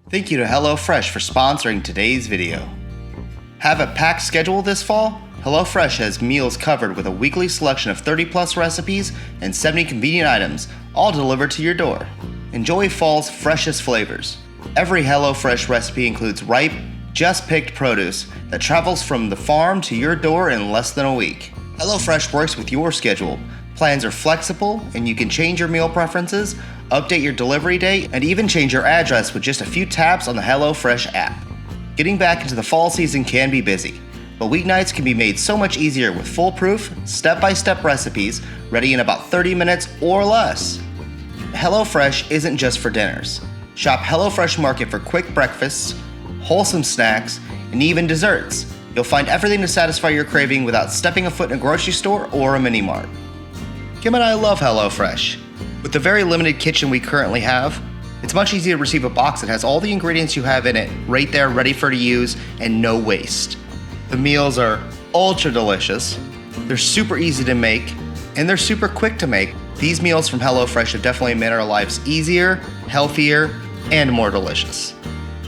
Thank you to HelloFresh for sponsoring today's video. Have a packed schedule this fall? HelloFresh has meals covered with a weekly selection of 30+ recipes and 70 convenient items, all delivered to your door. Enjoy fall's freshest flavors. Every HelloFresh recipe includes ripe, just picked produce that travels from the farm to your door in less than a week. HelloFresh works with your schedule. Plans are flexible, and you can change your meal preferences, update your delivery date, and even change your address with just a few taps on the HelloFresh app. Getting back into the fall season can be busy, but weeknights can be made so much easier with foolproof, step-by-step recipes ready in about 30 minutes or less. HelloFresh isn't just for dinners. Shop HelloFresh Market for quick breakfasts, wholesome snacks, and even desserts. You'll find everything to satisfy your craving without stepping a foot in a grocery store or a mini mart. Kim and I love HelloFresh. With the very limited kitchen we currently have, it's much easier to receive a box that has all the ingredients you have in it right there ready for you to use and no waste. The meals are ultra delicious, they're super easy to make, and they're super quick to make. These meals from HelloFresh have definitely made our lives easier, healthier, and more delicious.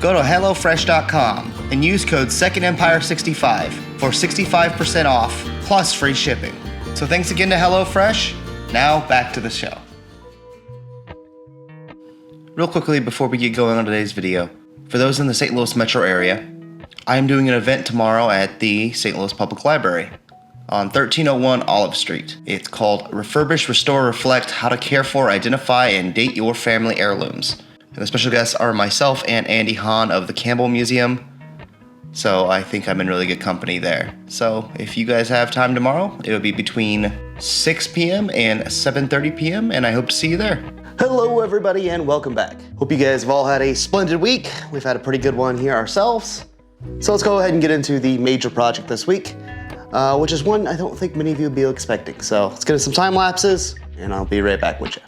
Go to HelloFresh.com and use code SecondEmpire65 for 65% off plus free shipping. So thanks again to HelloFresh. Now back to the show. Real quickly before we get going on today's video, for those in the St. Louis metro area, I am doing an event tomorrow at the St. Louis Public Library on 1301 Olive Street. It's called Refurbish, Restore, Reflect, How to Care For, Identify, and Date Your Family Heirlooms. And the special guests are myself and Andy Hahn of the Campbell Museum. So I think I'm in really good company there. So if you guys have time tomorrow, it will be between 6 p.m. and 7:30 p.m. and I hope to see you there. Hello everybody and welcome back. Hope you guys have all had a splendid week. We've had a pretty good one here ourselves. So let's go ahead and get into the major project this week, which is one I don't think many of you will be expecting. So let's get into some time lapses and I'll be right back with you.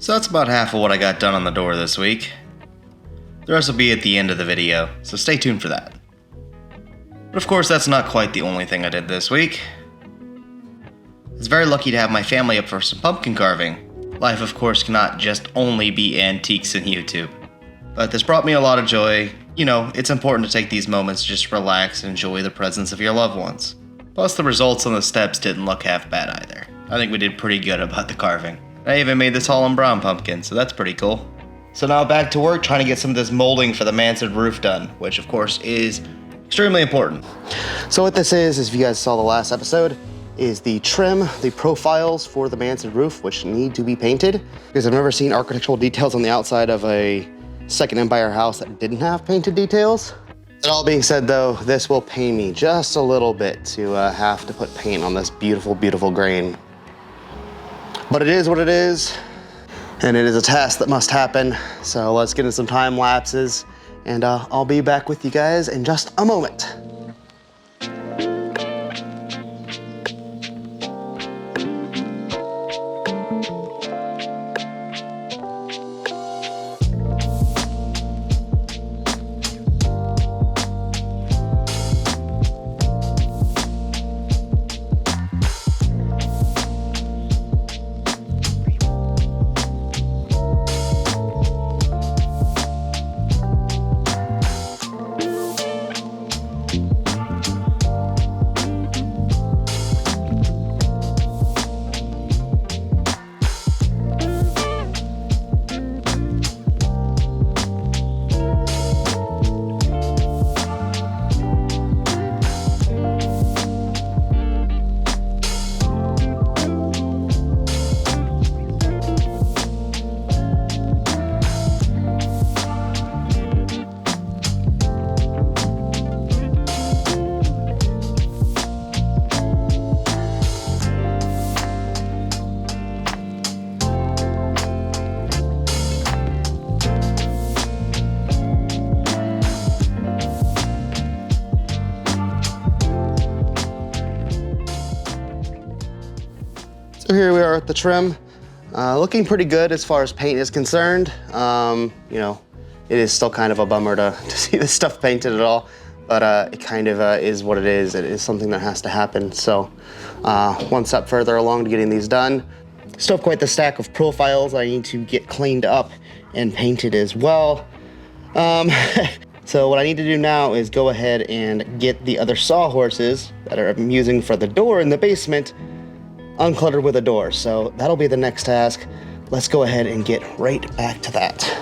So that's about half of what I got done on the door this week. The rest will be at the end of the video, so stay tuned for that. But of course, that's not quite the only thing I did this week. I was very lucky to have my family up for some pumpkin carving. Life, of course, cannot just only be antiques and YouTube. But this brought me a lot of joy. You know, it's important to take these moments to just relax and enjoy the presence of your loved ones. Plus, the results on the steps didn't look half bad either. I think we did pretty good about the carving. I even made this Holland Brown pumpkin, so that's pretty cool. So now back to work trying to get some of this molding for the Mansard roof done, which of course is extremely important. So what this is if you guys saw the last episode, is the trim, the profiles for the Mansard roof, which need to be painted. Because I've never seen architectural details on the outside of a Second Empire house that didn't have painted details. That all being said though, this will pain me just a little bit to have to put paint on this beautiful, beautiful grain. But it is what it is, and it is a task that must happen. So let's get into some time lapses, and I'll be back with you guys in just a moment. So here we are at the trim, looking pretty good as far as paint is concerned. You know, it is still kind of a bummer to see this stuff painted at all, but it kind of is what it is. It is something that has to happen. So one step further along to getting these done. Still have quite the stack of profiles I need to get cleaned up and painted as well. So what I need to do now is go ahead and get the other sawhorses that I'm using for the door in the basement uncluttered with a door. So that'll be the next task. Let's go ahead and get right back to that.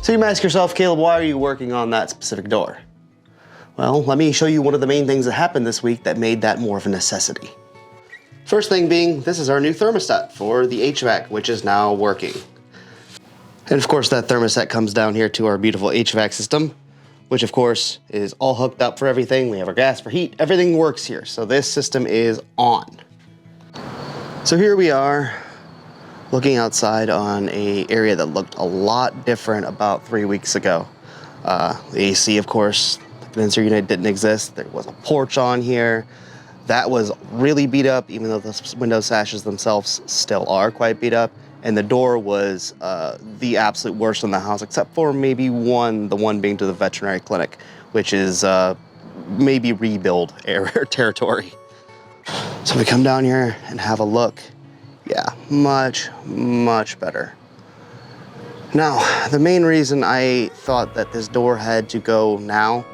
So you might ask yourself, Caleb, why are you working on that specific door? Well, let me show you one of the main things that happened this week that made that more of a necessity. First thing being, this is our new thermostat for the HVAC, which is now working. And of course, that thermostat comes down here to our beautiful HVAC system, which of course is all hooked up for everything. We have our gas for heat, everything works here. So this system is on. So here we are, looking outside on an area that looked a lot different about 3 weeks ago. The AC, of course, the condenser unit didn't exist. There was a porch on here. That was really beat up, even though the window sashes themselves still are quite beat up. And the door was the absolute worst in the house, except for maybe the one being to the veterinary clinic, which is maybe rebuild area territory. So we come down here and have a look. Yeah, much, much better. Now, the main reason I thought that this door had to go now,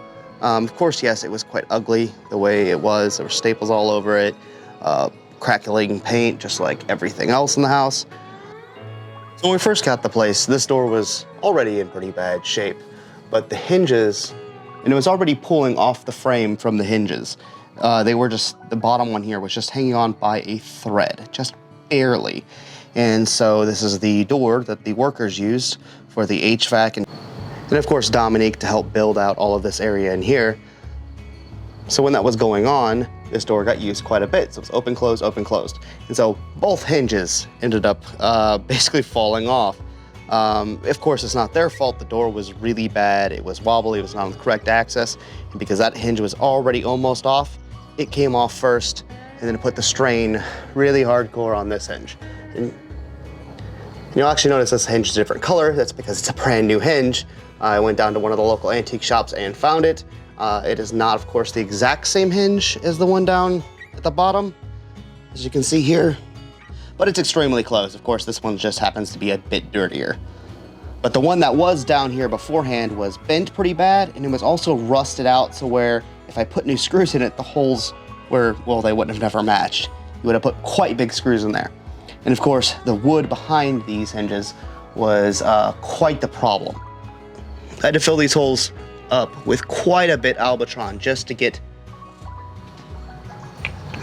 of course, yes, it was quite ugly the way it was. There were staples all over it, crackling paint, just like everything else in the house. So when we first got the place, this door was already in pretty bad shape, but the hinges, and it was already pulling off the frame from the hinges. They were just, the bottom one here was just hanging on by a thread, just barely. And so this is the door that the workers used for the HVAC and of course Dominique to help build out all of this area in here. So when that was going on, this door got used quite a bit. So it was open, closed, open, closed. And so both hinges ended up basically falling off. Of course, it's not their fault. The door was really bad. It was wobbly, it was not on the correct axis. And because that hinge was already almost off, it came off first, and then it put the strain really hardcore on this hinge. And you'll actually notice this hinge is a different color. That's because it's a brand new hinge. I went down to one of the local antique shops and found it. It is not, of course, the exact same hinge as the one down at the bottom, as you can see here, but it's extremely close. Of course, this one just happens to be a bit dirtier. But the one that was down here beforehand was bent pretty bad, and it was also rusted out, so where if I put new screws in it, the holes were, well, they wouldn't have never matched. You would have put quite big screws in there. And of course, the wood behind these hinges was quite the problem. I had to fill these holes up with quite a bit Albitron just to get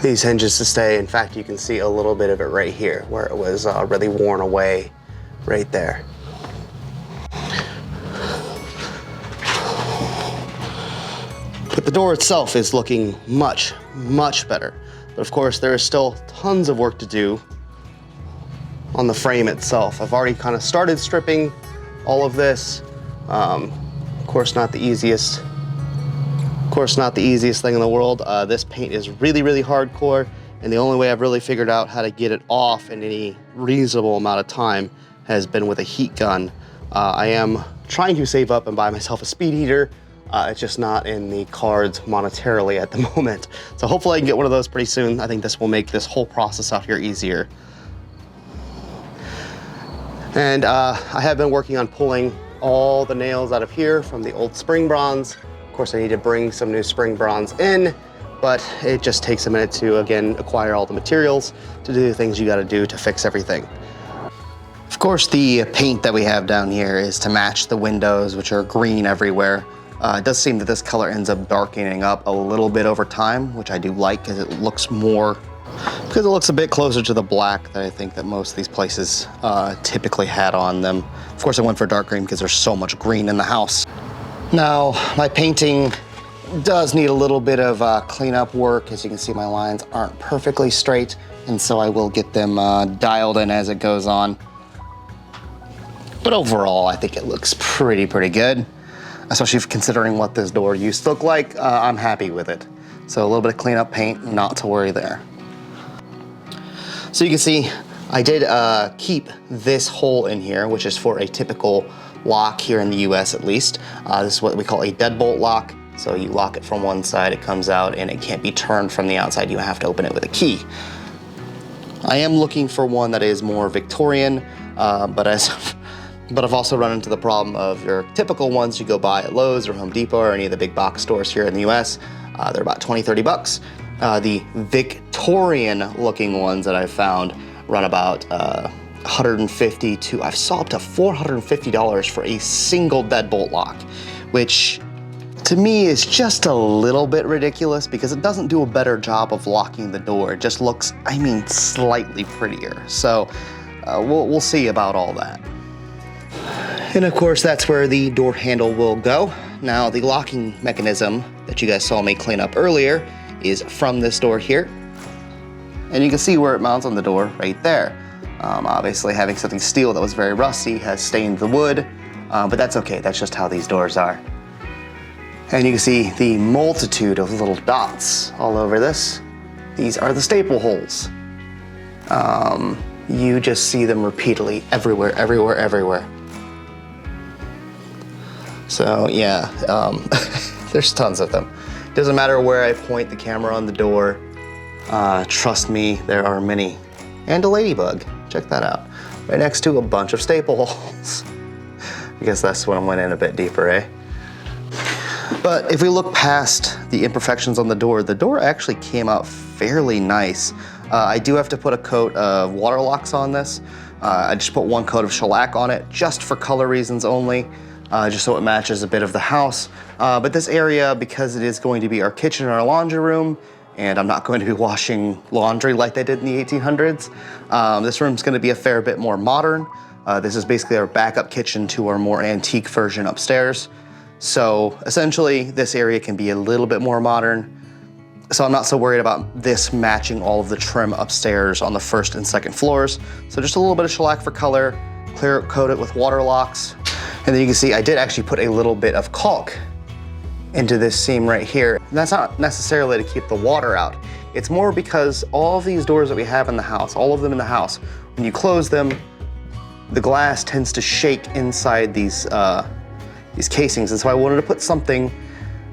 these hinges to stay. In fact, you can see a little bit of it right here where it was really worn away right there. But the door itself is looking much, much better. But of course, there is still tons of work to do on the frame itself. I've already kind of started stripping all of this. Of course, not the easiest thing in the world. This paint is really, really hardcore, and the only way I've really figured out how to get it off in any reasonable amount of time has been with a heat gun. I am trying to save up and buy myself a speed heater. It's just not in the cards monetarily at the moment. So hopefully I can get one of those pretty soon. I think this will make this whole process out here easier. And I have been working on pulling all the nails out of here from the old spring bronze. Of course, I need to bring some new spring bronze in, but it just takes a minute to, again, acquire all the materials to do the things you gotta do to fix everything. Of course, the paint that we have down here is to match the windows, which are green everywhere. It does seem that this color ends up darkening up a little bit over time, which I do like because it looks a bit closer to the black that I think that most of these places typically had on them. Of course, I went for dark green because there's so much green in the house. Now, my painting does need a little bit of cleanup work. As you can see, my lines aren't perfectly straight, and so I will get them dialed in as it goes on. But overall, I think it looks pretty good, especially considering what this door used to look like. I'm happy with it. So a little bit of cleanup paint, not to worry there. So you can see, I did keep this hole in here, which is for a typical lock here in the US at least. This is what we call a deadbolt lock. So you lock it from one side, it comes out, and it can't be turned from the outside. You have to open it with a key. I am looking for one that is more Victorian, but I've also run into the problem of your typical ones you go buy at Lowe's or Home Depot or any of the big box stores here in the US. They're about 20, 30 bucks. The Victorian looking ones that I've found run about $150 to, I saw up to $450 for a single deadbolt lock, which to me is just a little bit ridiculous because it doesn't do a better job of locking the door. It just looks, I mean, slightly prettier. So we'll see about all that. And of course, that's where the door handle will go. Now, the locking mechanism that you guys saw me clean up earlier is from this door here. And you can see where it mounts on the door right there. Obviously, having something steel that was very rusty has stained the wood, but that's okay. That's just how these doors are. And you can see the multitude of little dots all over this. These are the staple holes. You just see them repeatedly everywhere, everywhere, everywhere. So yeah, there's tons of them. Doesn't matter where I point the camera on the door. Trust me, there are many. And a ladybug, check that out. Right next to a bunch of staple holes. I guess that's when I went in a bit deeper, eh? But if we look past the imperfections on the door actually came out fairly nice. I do have to put a coat of water locks on this. I just put one coat of shellac on it, just for color reasons only, just so it matches a bit of the house. But this area, because it is going to be our kitchen and our laundry room, and I'm not going to be washing laundry like they did in the 1800s, this room's gonna be a fair bit more modern. This is basically our backup kitchen to our more antique version upstairs. So essentially, this area can be a little bit more modern. So I'm not so worried about this matching all of the trim upstairs on the first and second floors. So just a little bit of shellac for color, clear coat it with water locks. And then you can see I did actually put a little bit of caulk into this seam right here. And that's not necessarily to keep the water out. It's more because all of these doors that we have in the house, all of them in the house, when you close them, the glass tends to shake inside these casings. And so I wanted to put something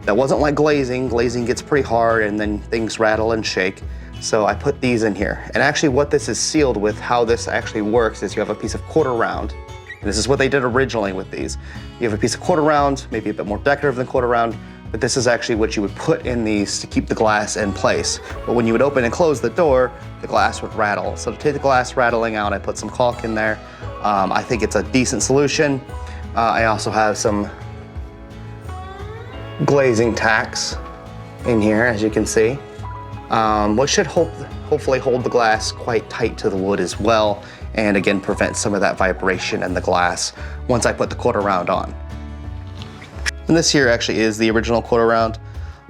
that wasn't like glazing. Glazing gets pretty hard and then things rattle and shake. So I put these in here. And actually what this is sealed with, how this actually works, is you have a piece of quarter round. And this is what they did originally with these. You have a piece of quarter round, maybe a bit more decorative than quarter round, but this is actually what you would put in these to keep the glass in place. But when you would open and close the door, the glass would rattle. So to take the glass rattling out, I put some caulk in there. I think it's a decent solution. I also have some glazing tacks in here, as you can see, which should hopefully hold the glass quite tight to the wood as well, and again prevent some of that vibration in the glass once I put the quarter round on. And this here actually is the original quarter round.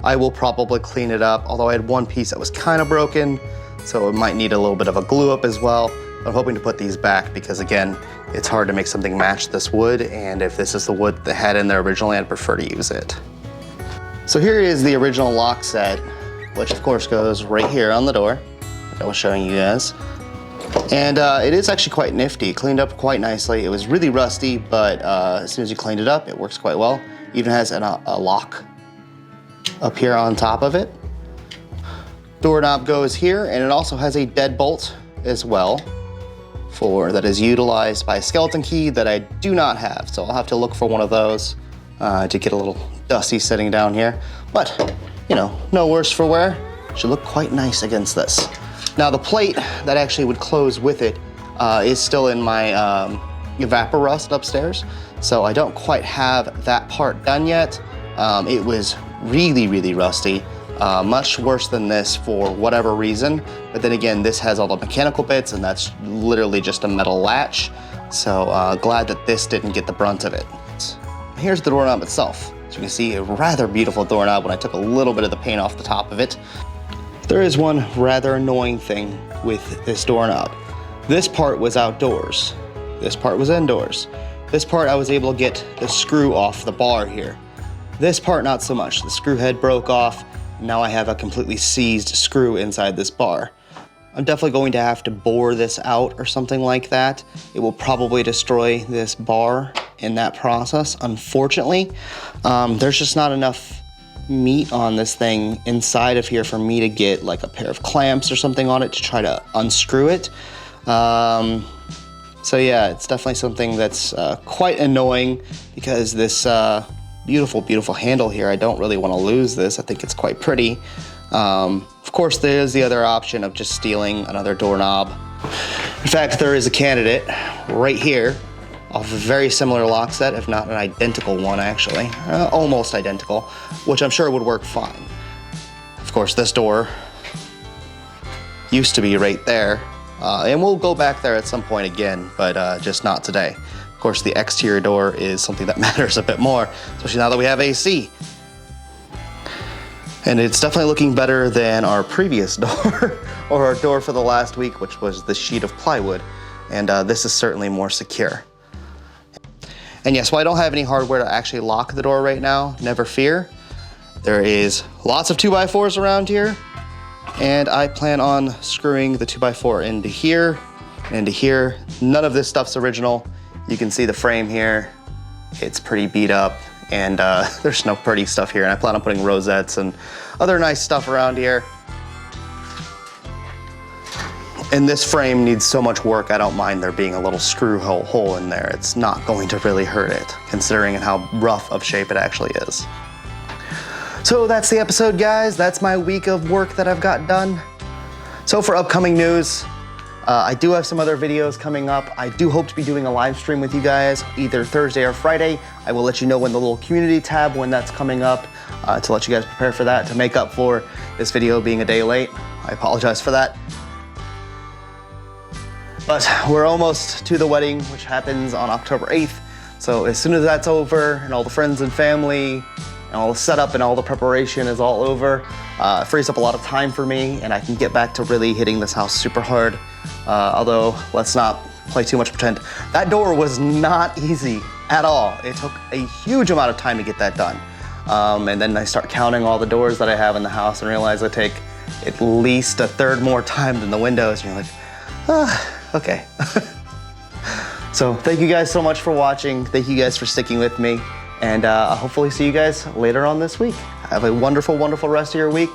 I will probably clean it up, although I had one piece that was kind of broken, so it might need a little bit of a glue up as well. I'm hoping to put these back because again, it's hard to make something match this wood, and if this is the wood they had in there originally, I'd prefer to use it. So here is the original lock set, which of course goes right here on the door, like I was showing you guys. And it is actually quite nifty, cleaned up quite nicely. It was really rusty, but as soon as you cleaned it up, it works quite well. Even has a lock up here on top of it. Doorknob goes here, and it also has a deadbolt as well that is utilized by a skeleton key that I do not have. So I'll have to look for one of those to get a little dusty sitting down here. But, you know, no worse for wear. Should look quite nice against this. Now the plate that actually would close with it is still in my evaporust upstairs. So I don't quite have that part done yet. It was really, really rusty. Much worse than this for whatever reason. But then again, this has all the mechanical bits and that's literally just a metal latch. So glad that this didn't get the brunt of it. Here's the doorknob itself. As you can see, a rather beautiful doorknob when I took a little bit of the paint off the top of it. There is one rather annoying thing with this doorknob. This part was outdoors. This part was indoors. This part I was able to get the screw off the bar here. This part not so much. The screw head broke off. Now I have a completely seized screw inside this bar. I'm definitely going to have to bore this out or something like that. It will probably destroy this bar in that process, unfortunately. There's just not enough meat on this thing inside of here for me to get like a pair of clamps or something on it to try to unscrew it. So yeah, it's definitely something that's quite annoying because this beautiful, beautiful handle here, I don't really want to lose this. I think it's quite pretty. Of course, there's the other option of just stealing another doorknob. In fact, there is a candidate right here off a very similar lock set, if not an identical one actually, almost identical, which I'm sure would work fine. Of course, this door used to be right there, and we'll go back there at some point again, but just not today. Of course, the exterior door is something that matters a bit more, especially now that we have AC. And it's definitely looking better than our previous door, or our door for the last week, which was the sheet of plywood. And this is certainly more secure. And yes, while I don't have any hardware to actually lock the door right now, never fear. There is lots of 2x4s around here, and I plan on screwing the 2x4 into here, into here. None of this stuff's original. You can see the frame here. It's pretty beat up, and there's no pretty stuff here. And I plan on putting rosettes and other nice stuff around here. And this frame needs so much work, I don't mind there being a little screw hole in there. It's not going to really hurt it, considering how rough of shape it actually is. So that's the episode, guys. That's my week of work that I've got done. So for upcoming news, I do have some other videos coming up. I do hope to be doing a live stream with you guys either Thursday or Friday. I will let you know when the little community tab, when that's coming up, to let you guys prepare for that, to make up for this video being a day late. I apologize for that. But we're almost to the wedding, which happens on October 8th. So as soon as that's over and all the friends and family and all the setup and all the preparation is all over, it frees up a lot of time for me, and I can get back to really hitting this house super hard. Although, let's not play too much pretend. That door was not easy at all. It took a huge amount of time to get that done. And then I start counting all the doors that I have in the house and realize I take at least a third more time than the windows. And you're like, okay. So thank you guys so much for watching. Thank you guys for sticking with me. And I'll hopefully see you guys later on this week. Have a wonderful, wonderful rest of your week.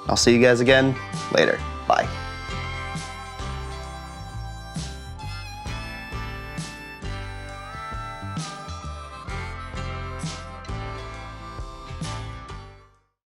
I'll see you guys again later. Bye.